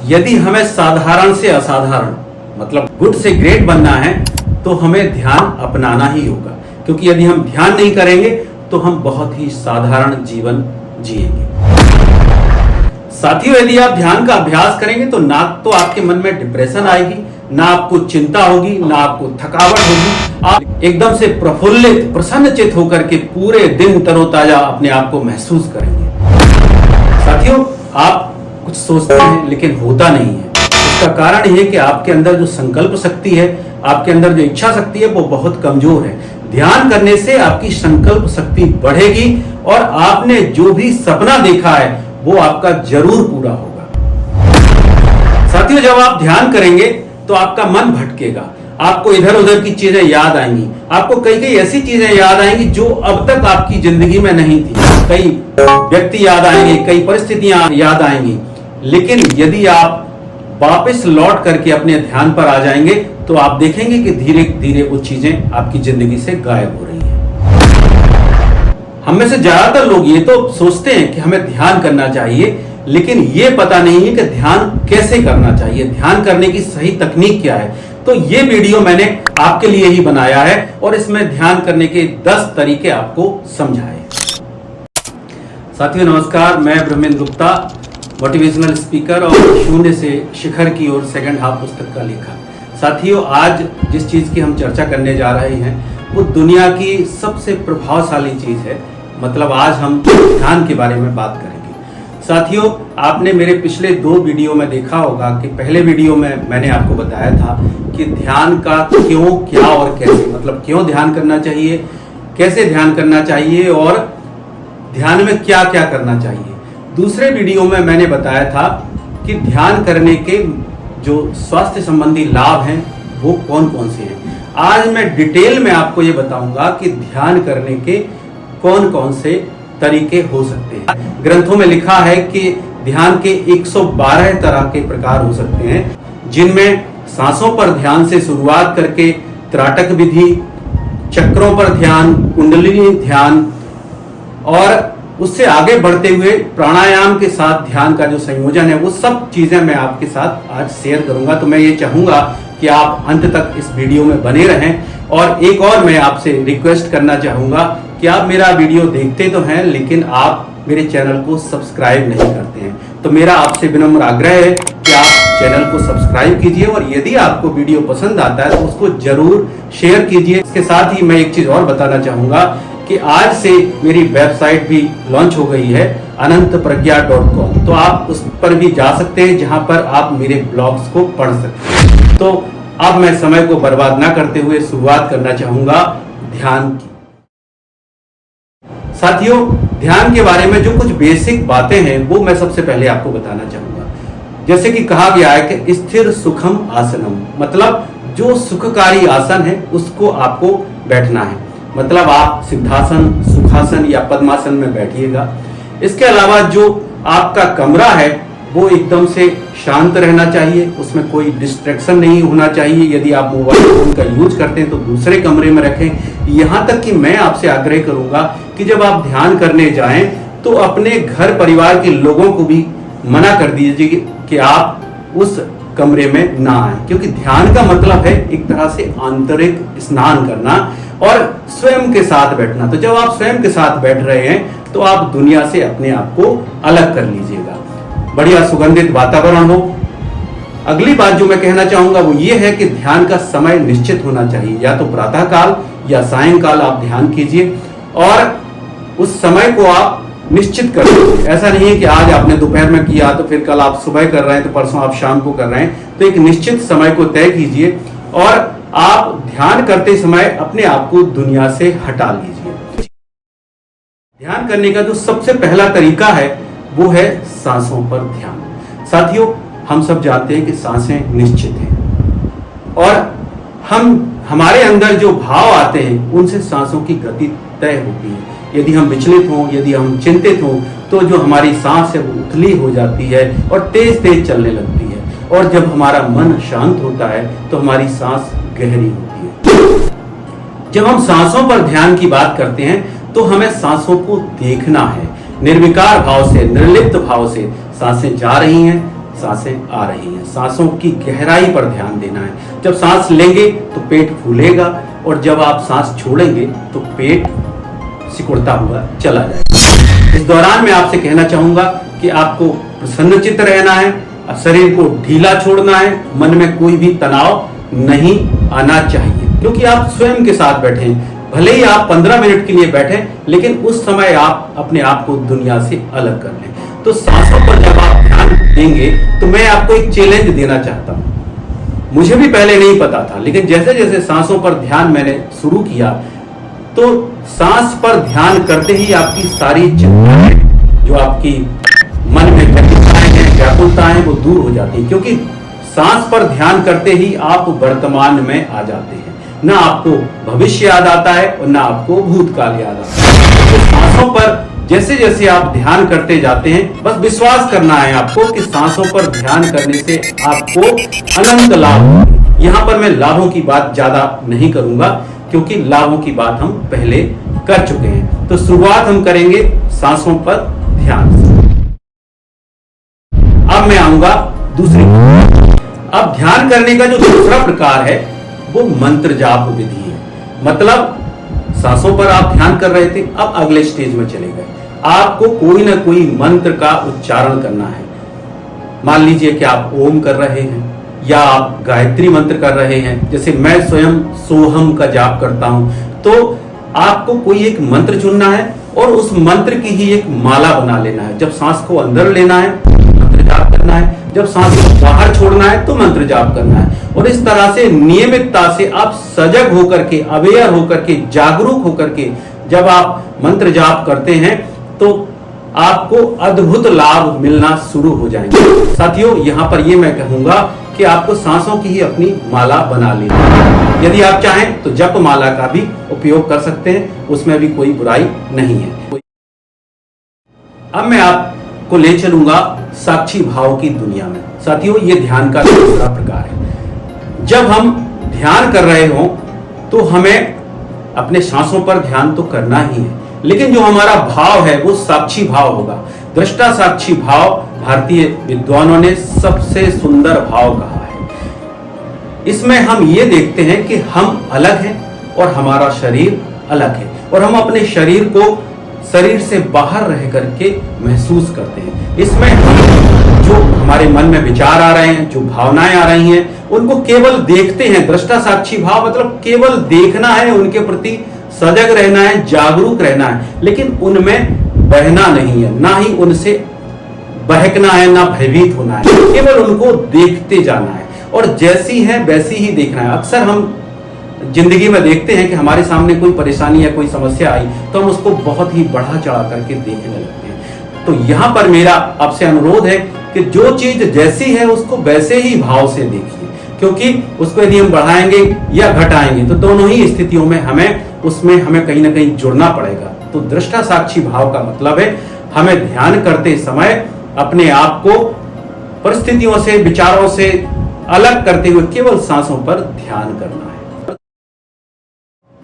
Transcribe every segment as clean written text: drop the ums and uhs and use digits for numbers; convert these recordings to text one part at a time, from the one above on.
यदि हमें साधारण से असाधारण मतलब गुड से ग्रेट बनना है तो हमें ध्यान अपनाना ही होगा, क्योंकि यदि हम ध्यान नहीं करेंगे तो हम बहुत ही साधारण जीवन जिएंगे। साथियों, यदि आप ध्यान का अभ्यास करेंगे तो ना तो आपके मन में डिप्रेशन आएगी, ना आपको चिंता होगी, ना आपको थकावट होगी। आप एकदम से प्रफुल्लित प्रसन्नचित होकर के पूरे दिन तरोताजा अपने आप को महसूस करेंगे। साथियों, आप कुछ सोचते हैं लेकिन होता नहीं है। इसका कारण यह है कि आपके अंदर जो संकल्प शक्ति है, आपके अंदर जो इच्छा शक्ति है, वो बहुत कमजोर है। ध्यान करने से आपकी संकल्प शक्ति बढ़ेगी और आपने जो भी सपना देखा है वो आपका जरूर पूरा होगा। साथियों, जब आप ध्यान करेंगे तो आपका मन भटकेगा, आपको इधर उधर की चीजें याद आएंगी, आपको कई कई ऐसी चीजें याद आएंगी जो अब तक आपकी जिंदगी में नहीं थी। कई व्यक्ति याद आएंगे, कई परिस्थितियां याद आएंगी, लेकिन यदि आप वापस लौट करके अपने ध्यान पर आ जाएंगे तो आप देखेंगे कि धीरे धीरे वो चीजें आपकी जिंदगी से गायब हो रही हैं। हम में से ज्यादातर लोग ये तो सोचते हैं कि हमें ध्यान करना चाहिए, लेकिन ये पता नहीं है कि ध्यान कैसे करना चाहिए, ध्यान करने की सही तकनीक क्या है। तो ये वीडियो मैंने आपके लिए ही बनाया है और इसमें ध्यान करने के 10 तरीके आपको समझाए। साथियों नमस्कार, मैं ब्रह्मेंद्र गुप्ता, मोटिवेशनल स्पीकर और शून्य से शिखर की ओर सेकंड हाफ पुस्तक का लेखक। साथियों, आज जिस चीज की हम चर्चा करने जा रहे हैं वो दुनिया की सबसे प्रभावशाली चीज है। मतलब आज हम ध्यान के बारे में बात करेंगे। साथियों, आपने मेरे पिछले 2 वीडियो में देखा होगा कि पहले वीडियो में मैंने आपको बताया था कि ध्यान का क्यों, क्या और कैसे, मतलब क्यों ध्यान करना चाहिए, कैसे ध्यान करना चाहिए और ध्यान में क्या क्या करना चाहिए। दूसरे वीडियो में मैंने बताया था कि ध्यान करने के जो स्वास्थ्य संबंधी लाभ हैं वो कौन कौन से हैं। आज मैं डिटेल में आपको ये बताऊंगा कि ध्यान करने के कौन कौन से तरीके हो सकते हैं। ग्रंथों में लिखा है कि ध्यान के 112 तरह के प्रकार हो सकते हैं, जिनमें सांसों पर ध्यान से शुरुआत करके त्राटक विधि, चक्रों पर ध्यान, कुंडलिनी ध्यान और उससे आगे बढ़ते हुए प्राणायाम के साथ ध्यान का जो संयोजन है, वो सब चीजें मैं आपके साथ आज शेयर करूंगा। तो मैं ये चाहूंगा कि आप अंत तक इस वीडियो में बने रहें। और एक और मैं आपसे रिक्वेस्ट करना चाहूंगा कि आप मेरा वीडियो देखते तो हैं लेकिन आप मेरे चैनल को सब्सक्राइब नहीं करते हैं। तो मेरा आपसे विनम्र आग्रह है कि आप चैनल को सब्सक्राइब कीजिए और यदि आपको वीडियो पसंद आता है तो उसको जरूर शेयर कीजिए। इसके साथ ही मैं एक चीज और बताना चाहूंगा कि आज से मेरी वेबसाइट भी लॉन्च हो गई है, anantpragya.com। तो आप उस पर भी जा सकते हैं जहां पर आप मेरे ब्लॉग्स को पढ़ सकते हैं। तो अब मैं समय को बर्बाद ना करते हुए शुरुआत करना चाहूंगा ध्यान की। साथियों, ध्यान के बारे में जो कुछ बेसिक बातें हैं वो मैं सबसे पहले आपको बताना चाहूंगा। जैसे कि कहा गया है कि स्थिर सुखम आसनम, मतलब जो सुखकारी आसन है उसको आपको बैठना है। मतलब आप सिद्धासन, सुखासन या पद्मासन में बैठिएगा। इसके अलावा जो आपका कमरा है वो एकदम से शांत रहना चाहिए, उसमें कोई डिस्ट्रैक्शन नहीं होना चाहिए। यदि आप मोबाइल फोन का यूज करते हैं तो दूसरे कमरे में रखें। यहाँ तक कि मैं आपसे आग्रह करूंगा कि जब आप ध्यान करने जाएं तो अपने घर परिवार के लोगों को भी मना कर दीजिए कि आप उस कमरे में ना आए, क्योंकि ध्यान का मतलब है एक तरह से आंतरिक स्नान करना और स्वयं के साथ बैठना। तो जब आप स्वयं के साथ बैठ रहे हैं तो आप दुनिया से अपने आप को अलग कर लीजिएगा, बढ़िया सुगंधित वातावरण हो। अगली बात जो मैं कहना चाहूंगा वो ये है कि ध्यान का समय निश्चित होना चाहिए, या तो प्रातः काल या सायंकाल आप ध्यान कीजिए और उस समय को आप निश्चित कर लीजिए। ऐसा नहीं है कि आज आपने दोपहर में किया तो फिर कल आप सुबह कर रहे हैं तो परसों आप शाम को कर रहे हैं। तो एक निश्चित समय को तय कीजिए और आप ध्यान करते समय अपने आप को दुनिया से हटा लीजिए। ध्यान करने का जो सबसे पहला तरीका है वो है सांसों पर ध्यान। साथियों, हम सब जानते हैं कि सांसें निश्चित हैं और हमारे अंदर जो भाव आते हैं उनसे सांसों की गति तय होती है। यदि हम विचलित हों, यदि हम चिंतित हों तो जो हमारी सांस है वो उथली हो जाती है और तेज तेज चलने लगती है। और जब हमारा मन शांत होता है तो हमारी सांस गहरी होती है। जब हम सांसों पर ध्यान की बात करते हैं तो हमें सांसों को देखना है। निर्विकार भाव से, निर्लिप्त भाव से सांसें जा रही हैं, सांसें आ रही हैं। सांसों की गहराई पर ध्यान देना है। जब सांस लेंगे तो पेट फूलेगा और जब आप सांस छोड़ेंगे तो पेट सिकुड़ता हुआ चला जाएगा। इस दौरान मैं आपसे कहना चाहूंगा कि आपको प्रसन्नचित्त रहना है, शरीर को ढीला छोड़ना है, मन में कोई भी तनाव नहीं आना चाहिए, क्योंकि आप स्वयं के साथ बैठे हैं। भले ही आप 15 मिनट के लिए बैठे, लेकिन उस समय आप अपने आप को दुनिया से अलग कर लें। तो सांसों पर जब आप ध्यान देंगे तो मैं आपको एक चैलेंज देना चाहता हूं। मुझे भी पहले नहीं पता था, लेकिन जैसे जैसे सांसों पर ध्यान मैंने शुरू किया तो सांस पर ध्यान करते ही आपकी सारी चिंताएं, जो आपकी मन में व्यग्रताएं हैं, व्याकुलताएं हैं, वो दूर हो जाती हैं, क्योंकि सांस पर ध्यान करते ही आप वर्तमान में आ जाते हैं। ना आपको भविष्य याद आता है और ना आपको भूतकाल याद आता है। तो सांसों पर जैसे जैसे आप ध्यान करते जाते हैं, बस विश्वास करना है आपको कि सांसों पर ध्यान करने से आपको अनंत लाभ। यहां पर मैं लाभों की बात ज्यादा नहीं करूंगा, क्योंकि लाभों की बात हम पहले कर चुके हैं। तो शुरुआत हम करेंगे सांसों पर ध्यान से। अब मैं आऊंगा दूसरी। अब ध्यान करने का जो दूसरा प्रकार है वो मंत्र जाप विधि है। मतलब सांसों पर आप ध्यान कर रहे थे, अब अगले स्टेज में चले गए। आपको कोई ना कोई मंत्र का उच्चारण करना है। मान लीजिए कि आप ओम कर रहे हैं या आप गायत्री मंत्र कर रहे हैं। जैसे मैं स्वयं सोहम का जाप करता हूं, तो आपको कोई एक मंत्र चुनना है और उस मंत्र की ही एक माला बना लेना है। जब सांस को अंदर लेना है मंत्र जाप करना है, जब सांस को बाहर छोड़ना है तो मंत्र जाप करना है। और इस तरह से नियमितता से आप सजग होकर के, अवेयर होकर के, जागरूक होकर के जब आप मंत्र जाप करते हैं तो आपको अद्भुत लाभ मिलना शुरू हो जाएंगे। साथियों, यहां पर यह मैं कहूंगा कि आपको सांसों की ही अपनी माला बना लेनी है। यदि आप चाहें तो जप माला का भी उपयोग कर सकते हैं, उसमें भी कोई बुराई नहीं है। अब मैं आपको ले चलूंगा साक्षी भाव की दुनिया में। साथियों, ये ध्यान का दूसरा प्रकार है। जब हम ध्यान कर रहे हों तो हमें अपने सांसों पर ध्यान तो करना ही है, लेकिन जो हमारा भाव है वो साक्षी भाव होगा। दृष्टा साक्षी भाव भारतीय विद्वानों ने सबसे सुंदर भाव कहा है। इसमें हम ये देखते हैं कि हम अलग हैं और हमारा शरीर अलग है, और हम अपने शरीर को शरीर से बाहर रह करके महसूस करते हैं। इसमें हम जो हमारे मन में विचार आ रहे हैं, जो भावनाएं आ रही हैं, उनको केवल देखते हैं। दृष्टा साक्षी भाव मतलब केवल देखना है, उनके प्रति सजग रहना है, जागरूक रहना है, लेकिन उनमें बहना नहीं है, ना ही उनसे बहकना है, ना भयभीत होना है। केवल उनको देखते जाना है और जैसी है वैसी ही देखना है। अक्सर हम जिंदगी में देखते हैं कि हमारे सामने कोई परेशानी या कोई समस्या आई तो हम उसको बहुत ही बढ़ा चढ़ा करके देखने लगते हैं। तो यहां पर मेरा आपसे अनुरोध है कि जो चीज जैसी है उसको वैसे ही भाव से देखिए, क्योंकि उसको यदि हम बढ़ाएंगे या घटाएंगे तो दोनों ही स्थितियों में हमें कहीं ना कहीं जुड़ना पड़ेगा। तो दृष्टा साक्षी भाव का मतलब है हमें ध्यान करते समय अपने आप को परिस्थितियों से, विचारों से अलग करते हुए केवल सांसों पर ध्यान करना है।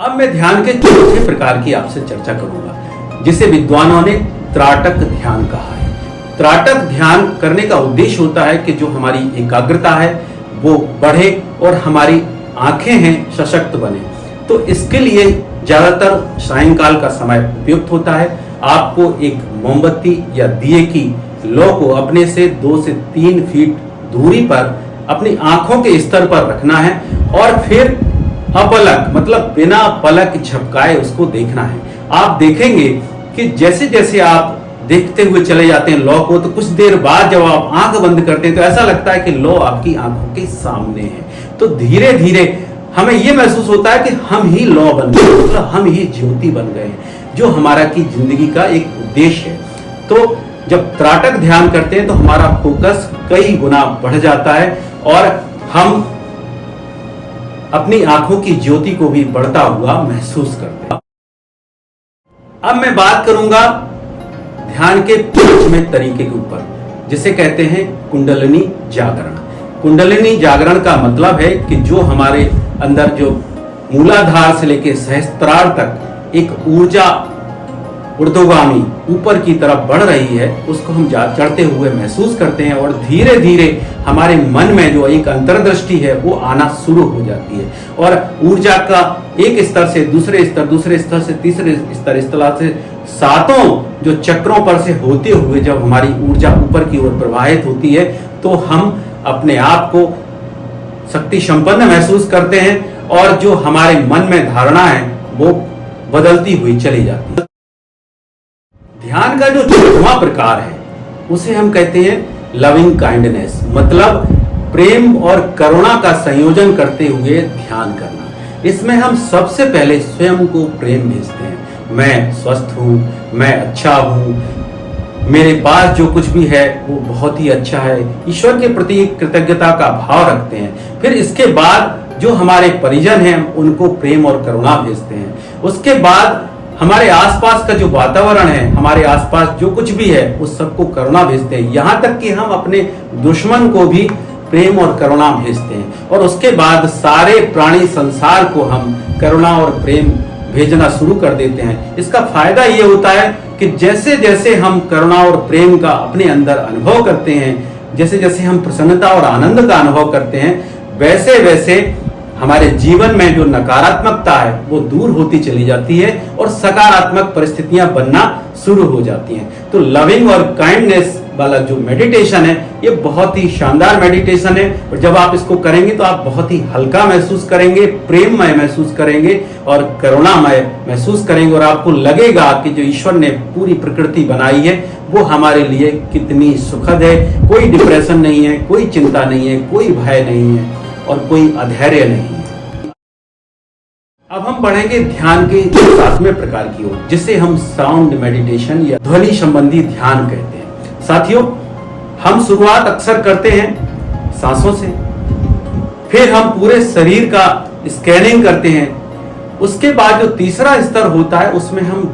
अब मैं ध्यान के चौथे प्रकार की आपसे चर्चा करूंगा, जिसे विद्वानों ने त्राटक ध्यान कहा है। त्राटक ध्यान करने का उद्देश्य होता है कि जो हमारी एकाग्रता है वो बढ़े और हमारी आंखें हैं सशक्त बने। तो इसके लिए ज्यादातर सायंकाल का समय उपयुक्त होता है। आपको एक मोमबत्ती या दिए की लौ को अपने से 2 से 3 फीट दूरी पर अपनी आंखों के स्तर पर रखना है और फिर अपलक मतलब बिना पलक झपकाए उसको देखना है। आप देखेंगे कि जैसे जैसे आप देखते हुए चले जाते हैं लौ को, तो कुछ देर बाद जब आप आंख बंद करते हैं तो ऐसा लगता है कि लौ आपकी आंखों के सामने है। तो धीरे धीरे हमें यह महसूस होता है कि हम ही लौ बन गए, मतलब हम ही ज्योति बन गए, जो हमारा की जिंदगी का एक उद्देश्य है। तो जब त्राटक ध्यान करते हैं तो हमारा फोकस कई गुना बढ़ जाता है और हम अपनी आंखों की ज्योति को भी बढ़ता हुआ महसूस करते हैं। अब मैं बात करूंगा ध्यान के 5वें तरीके के ऊपर, जिसे कहते हैं कुंडलिनी जागरण। कुंडलिनी जागरण का मतलब है कि जो हमारे अंदर जो मूलाधार से लेकर सहस्त्रार तक एक ऊर्जा ऊर्ध्वगामी ऊपर की तरफ बढ़ रही है, उसको हम चढ़ते हुए महसूस करते हैं और धीरे धीरे हमारे मन में जो एक अंतर्दृष्टि है वो आना शुरू हो जाती है और ऊर्जा का एक स्तर से दूसरे स्तर, दूसरे स्तर से तीसरे स्तर, इस तरह से सातों जो चक्रों पर से होते हुए जब हमारी ऊर्जा ऊपर की ओर प्रवाहित होती है तो हम अपने आप को शक्ति संपन्न महसूस करते हैं और जो हमारे मन में धारणा है वो बदलती हुई चली जाती है। ध्यान का जो चौथा प्रकार है उसे हम कहते हैं लविंग काइंडनेस, मतलब प्रेम और करुणा का संयोजन करते हुए ध्यान करना। इसमें हम सबसे पहले स्वयं को प्रेम भेजते हैं। मैं स्वस्थ हूँ, मैं अच्छा हूँ, मेरे पास जो कुछ भी है वो बहुत ही अच्छा है, ईश्वर के प्रति कृतज्ञता का भाव रखते हैं। फिर इसके बाद जो हमारे परिजन हैं उनको प्रेम और करुणा भेजते हैं। उसके बाद हमारे आसपास का जो वातावरण है, हमारे आसपास जो कुछ भी है उस सबको करुणा भेजते हैं। यहाँ तक कि हम अपने दुश्मन को भी प्रेम और करुणा भेजते हैं और उसके बाद सारे प्राणी संसार को हम करुणा और प्रेम भेजना शुरू कर देते हैं। इसका फायदा ये होता है कि जैसे जैसे हम करुणा और प्रेम का अपने अंदर अनुभव करते हैं, जैसे जैसे हम प्रसन्नता और आनंद का अनुभव करते हैं, वैसे वैसे हमारे जीवन में जो नकारात्मकता है वो दूर होती चली जाती है और सकारात्मक परिस्थितियां बनना शुरू हो जाती हैं। तो लविंग और काइंडनेस वाला जो मेडिटेशन है ये बहुत ही शानदार मेडिटेशन है और जब आप इसको करेंगे तो आप बहुत ही हल्का महसूस करेंगे, प्रेममय महसूस करेंगे और करुणामय महसूस करेंगे और आपको लगेगा कि जो ईश्वर ने पूरी प्रकृति बनाई है वो हमारे लिए कितनी सुखद है। कोई डिप्रेशन नहीं है, कोई चिंता नहीं है, कोई भय नहीं है और कोई अधैर्य नहीं है। अब हम बढ़ेंगे ध्यान के 7वें प्रकार की ओर, जिसे हम साउंड मेडिटेशन या ध्वनि संबंधी ध्यान कहते हैं। साथियों, हम शुरुआत अक्सर करते हैं सांसों से, फिर हम पूरे शरीर का स्कैनिंग करते हैं। उसके बाद जो तीसरा स्तर होता है उसमें हम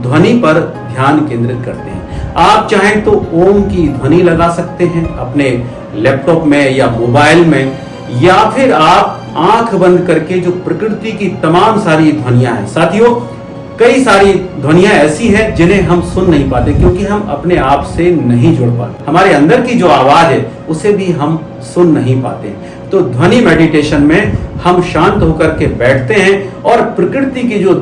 ध्वनि पर ध्यान केंद्रित करते हैं। आप चाहें तो ओम की ध्वनि लगा सकते हैं अपने लैपटॉप में या मोबाइल में, या फिर आप आंख बंद करके जो प्रकृति की तमाम सारी ध्वनियां हैं। साथियों, कई सारी ध्वनियां ऐसी हैं जिन्हें हम सुन नहीं पाते क्योंकि हम अपने आप से नहीं जुड़ पाते। हमारे अंदर की जो आवाज है उसे भी हम सुन नहीं पाते। तो ध्वनि मेडिटेशन में हम शांत होकर के बैठते हैं और प्रकृति की जो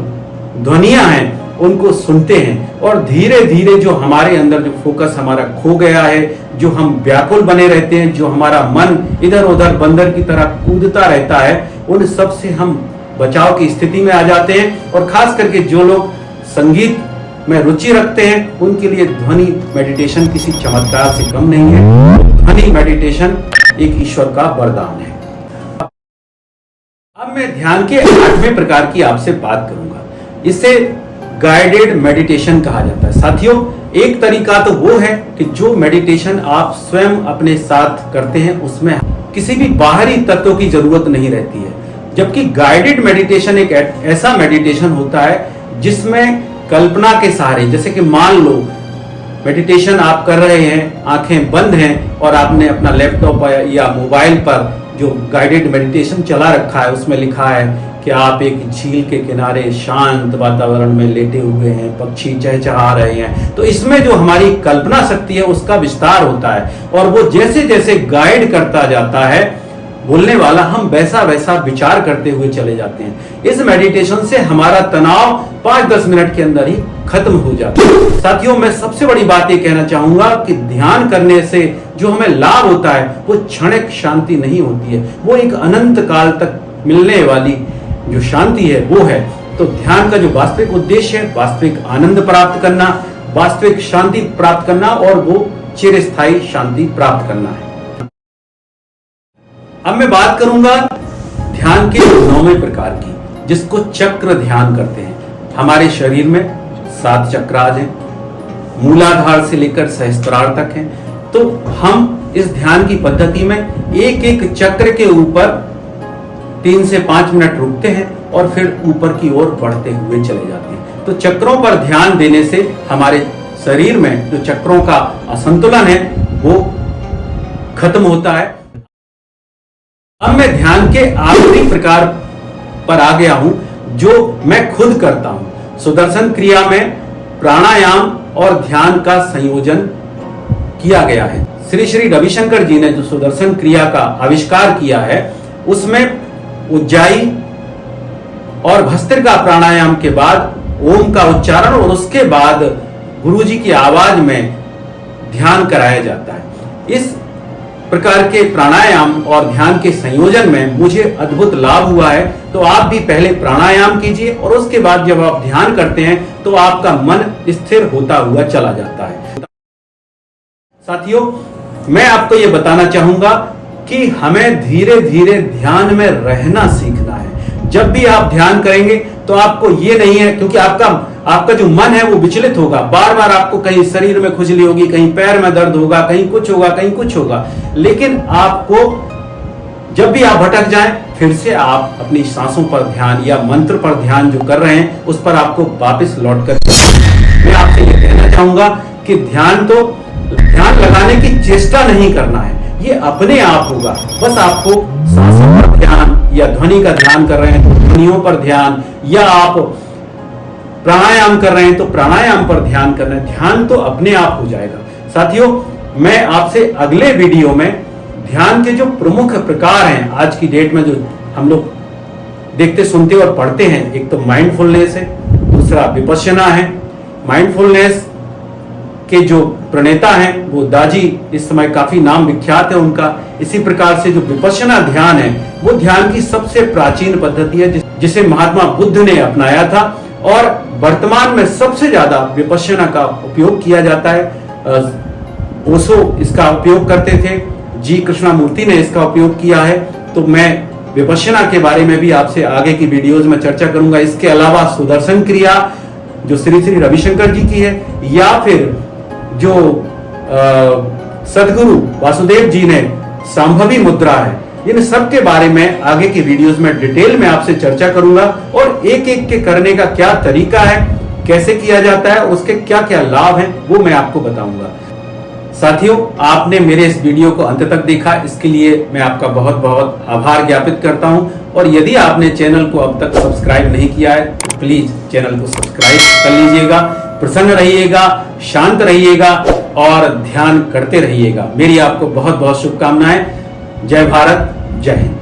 ध्वनियां हैं उनको सुनते हैं और धीरे धीरे जो हमारे अंदर जो फोकस हमारा खो गया है, जो हम व्याकुल बने रहते हैं, जो हमारा मन इधर उधर बंदर की तरह कूदता रहता है, उन सब से हम बचाव की स्थिति में आ जाते हैं। और खास करके जो लोग संगीत में रुचि रखते हैं उनके लिए ध्वनि मेडिटेशन किसी चमत्कार से कम नहीं है। ध्वनि मेडिटेशन एक ईश्वर का वरदान है। अब मैं ध्यान के 8वें प्रकार की आपसे बात करूंगा। इसे गाइडेड मेडिटेशन कहा जाता है। साथियों, एक तरीका तो वो है कि जो मेडिटेशन आप स्वयं अपने साथ करते हैं उसमें किसी भी बाहरी तत्व की जरूरत नहीं रहती है, जबकि गाइडेड मेडिटेशन एक ऐसा मेडिटेशन होता है जिसमें कल्पना के सहारे, जैसे कि मान लो मेडिटेशन आप कर रहे हैं, आंखें बंद हैं और आपने अपना लैपटॉप या मोबाइल पर जो गाइडेड मेडिटेशन चला रखा है उसमें लिखा है कि आप एक झील के किनारे शांत वातावरण में लेटे हुए हैं, पक्षी चहचहा रहे हैं। तो इसमें जो हमारी कल्पना शक्ति है उसका विस्तार होता है और वो जैसे जैसे गाइड करता जाता है बोलने वाला, हम वैसा वैसा विचार करते हुए चले जाते हैं। इस मेडिटेशन से हमारा तनाव 5-10 मिनट के अंदर ही खत्म हो जाता है। साथियों, मैं सबसे बड़ी बात ये कहना चाहूंगा कि ध्यान करने से जो हमें लाभ होता है वो क्षणिक शांति नहीं होती है, वो एक अनंत काल तक मिलने वाली जो शांति है वो है। तो ध्यान का जो वास्तविक उद्देश्य है वास्तविक आनंद प्राप्त करना, वास्तविक शांति प्राप्त करना और वो चिरस्थायी शांति प्राप्त करना है। अब मैं बात करूंगा ध्यान के 9वें प्रकार की, जिसको चक्र ध्यान कहते हैं। हमारे शरीर में 7 चक्रास हैं, मूलाधार से लेकर सहस्त्रार तक हैं। तो हम इस ध्यान की पद्धति में एक एक चक्र के ऊपर 3 से 5 मिनट रुकते हैं और फिर ऊपर की ओर बढ़ते हुए चले जाते हैं। तो चक्रों पर ध्यान देने से हमारे शरीर में जो चक्रों का असंतुलन है वो खत्म होता है। अब मैं ध्यान के आखिरी प्रकार पर आ गया हूं जो मैं खुद करता हूं। सुदर्शन क्रिया में प्राणायाम और ध्यान का संयोजन किया गया है। श्री श्री रविशंकर जी ने जो सुदर्शन क्रिया का आविष्कार किया है, उसमें उज्जाई और भस्त्रिका प्राणायाम के बाद ओम का उच्चारण और उसके बाद गुरुजी की आवाज में ध्यान कराया जाता है। इस प्रकार के प्राणायाम और ध्यान के संयोजन में मुझे अद्भुत लाभ हुआ है। तो आप भी पहले प्राणायाम कीजिए और उसके बाद जब आप ध्यान करते हैं तो आपका मन स्थिर होता हुआ चला जाता है। साथियों, मैं आपको यह बताना चाहूंगा कि हमें धीरे धीरे ध्यान में रहना सीखना है। जब भी आप ध्यान करेंगे तो आपको ये नहीं है, क्योंकि आपका जो मन है वो विचलित होगा, बार बार आपको कहीं शरीर में खुजली होगी, कहीं पैर में दर्द होगा, कहीं कुछ होगा, कहीं कुछ होगा। लेकिन आपको जब भी आप भटक जाएं, फिर से आप अपनी सांसों पर ध्यान या मंत्र पर ध्यान जो कर रहे हैं उस पर आपको वापस लौट कर मैं आपसे ये कहना चाहूंगा कि ध्यान लगाने की चेष्टा नहीं करना है, ये अपने आप होगा। बस आपको सांसों पर ध्यान या ध्वनि का ध्यान कर रहे हैं तो ध्वनियों पर ध्यान, या आप प्राणायाम कर रहे हैं तो प्राणायाम पर ध्यान करना है। ध्यान तो अपने आप हो जाएगा। साथियों, मैं आपसे अगले वीडियो में ध्यान के जो प्रमुख प्रकार हैं आज की डेट में जो हम लोग देखते सुनते और पढ़ते हैं, एक तो माइंडफुलनेस है, दूसरा विपश्यना है। माइंडफुलनेस के जो प्रणेता हैं वो दाजी, इस समय काफी नाम विख्यात है उनका। इसी प्रकार से जो विपश्यना ध्यान है वो ध्यान की सबसे प्राचीन पद्धति है जिसे महात्मा बुद्ध ने अपनाया था और वर्तमान में सबसे ज्यादा विपश्यना का उपयोग किया जाता है। ओशो इसका उपयोग करते थे, जी कृष्णामूर्ति ने इसका उपयोग किया है। तो मैं विपश्यना के बारे में भी आपसे आगे की वीडियोज में चर्चा करूंगा। इसके अलावा सुदर्शन क्रिया जो श्री श्री रविशंकर जी की है, या फिर जो सदगुरु वासुदेव जी ने संभवी मुद्रा है, इन सब के बारे में आगे की वीडियोस में डिटेल में आपसे चर्चा करूंगा और एक एक के करने का क्या तरीका है, कैसे किया जाता है, उसके क्या क्या लाभ हैं, वो मैं आपको बताऊंगा। साथियों, आपने मेरे इस वीडियो को अंत तक देखा, इसके लिए मैं आपका बहुत बहुत आभार ज्ञापित करता हूं। और यदि आपने चैनल को अब तक सब्सक्राइब नहीं किया है तो प्लीज चैनल को सब्सक्राइब कर लीजिएगा। प्रसन्न रहिएगा, शांत रहिएगा और ध्यान करते रहिएगा। मेरी आपको बहुत बहुत शुभकामनाएं। जय भारत, जय हिंद।